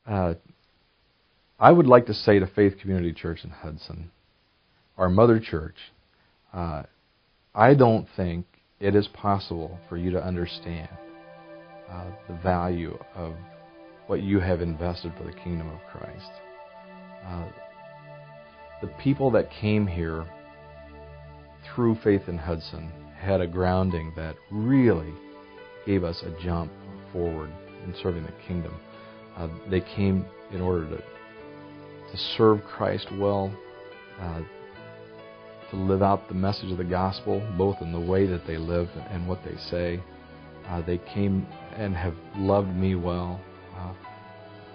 I would like to say to Faith Community Church in Hudson, our mother church, I don't think it is possible for you to understand the value of what you have invested for the kingdom of Christ. The people that came here through Faith in Hudson had a grounding that really gave us a jump forward in serving the kingdom. They came in order to serve Christ well, to live out the message of the gospel, both in the way that they live and what they say. They came and have loved me well.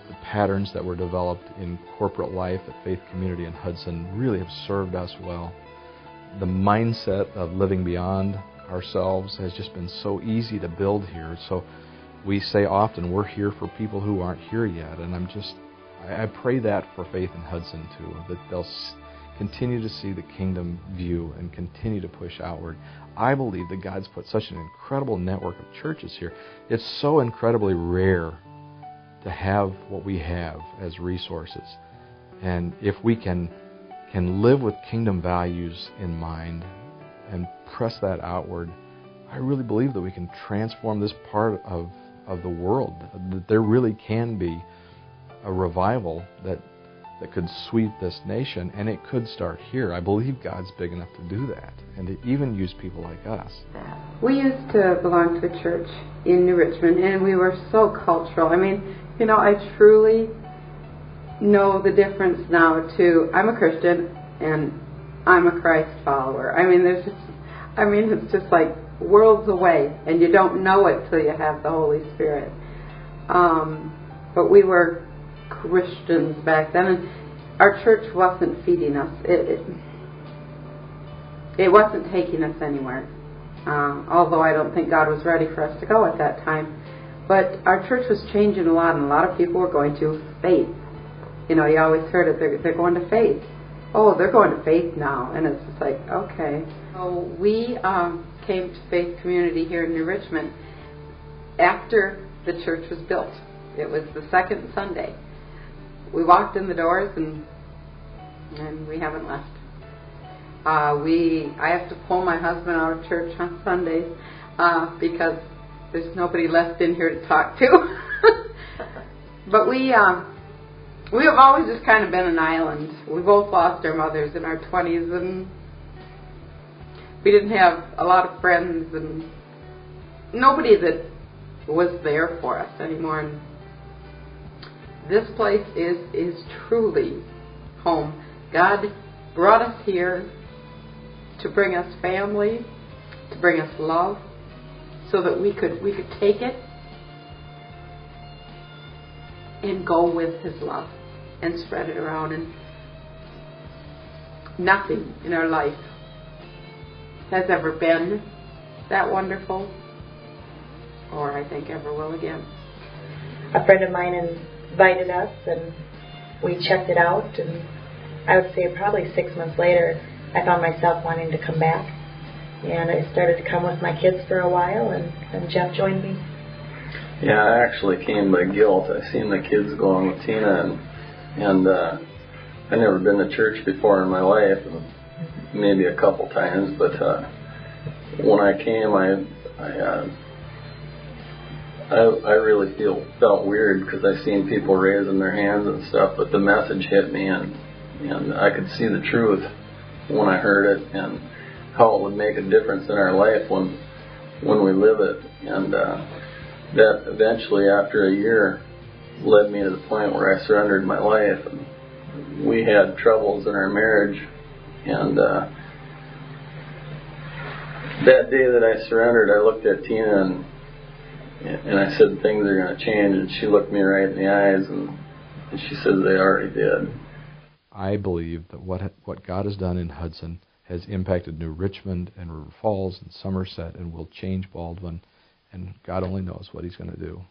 The patterns that were developed in corporate life at Faith Community in Hudson really have served us well. The mindset of living beyond ourselves has just been so easy to build here. So we say often we're here for people who aren't here yet, and I pray that for Faith in Hudson too, that they'll continue to see the kingdom view and continue to push outward. I believe that God's put such an incredible network of churches here. It's so incredibly rare to have what we have as resources. And if we can live with kingdom values in mind and press that outward, I really believe that we can transform this part of the world, that there really can be a revival that could sweep this nation, and it could start here. I believe God's big enough to do that, and to even use people like us. We used to belong to a church in New Richmond, and we were so cultural. I mean, I truly know the difference now to I'm a Christian and I'm a Christ follower. I mean, it's just like worlds away, and you don't know it till you have the Holy Spirit. But we were Christians back then, and our church wasn't feeding us. It wasn't taking us anywhere. Although I don't think God was ready for us to go at that time. But our church was changing a lot, and a lot of people were going to faith. You always heard it, they're going to faith. Oh, they're going to faith now. And it's just like, okay. So we came to Faith Community here in New Richmond after the church was built. It was the second Sunday. We walked in the doors, and we haven't left. I have to pull my husband out of church on Sundays because there's nobody left in here to talk to. But we have always just kind of been an island. We both lost our mothers in our 20s, and we didn't have a lot of friends, and nobody that was there for us anymore. And this place is truly home. God brought us here to bring us family, to bring us love, so that we could take it and go with His love and spread it around. And nothing in our life has ever been that wonderful, or I think ever will again. A friend of mine invited us, and we checked it out, and I would say probably 6 months later I found myself wanting to come back, and I started to come with my kids for a while, and Jeff joined me. Yeah, I actually came by guilt. I seen the kids going with Tina, and I never been to church before in my life, maybe a couple times, but when I came, I really felt weird because I seen people raising their hands and stuff, but the message hit me, and I could see the truth when I heard it, and how it would make a difference in our life when we live it. And that eventually, after a year, led me to the point where I surrendered my life. And we had troubles in our marriage, and that day that I surrendered, I looked at Tina and I said, things are going to change, and she looked me right in the eyes, and she said they already did. I believe that what God has done in Hudson has impacted New Richmond and River Falls and Somerset and will change Baldwin, and God only knows what He's going to do.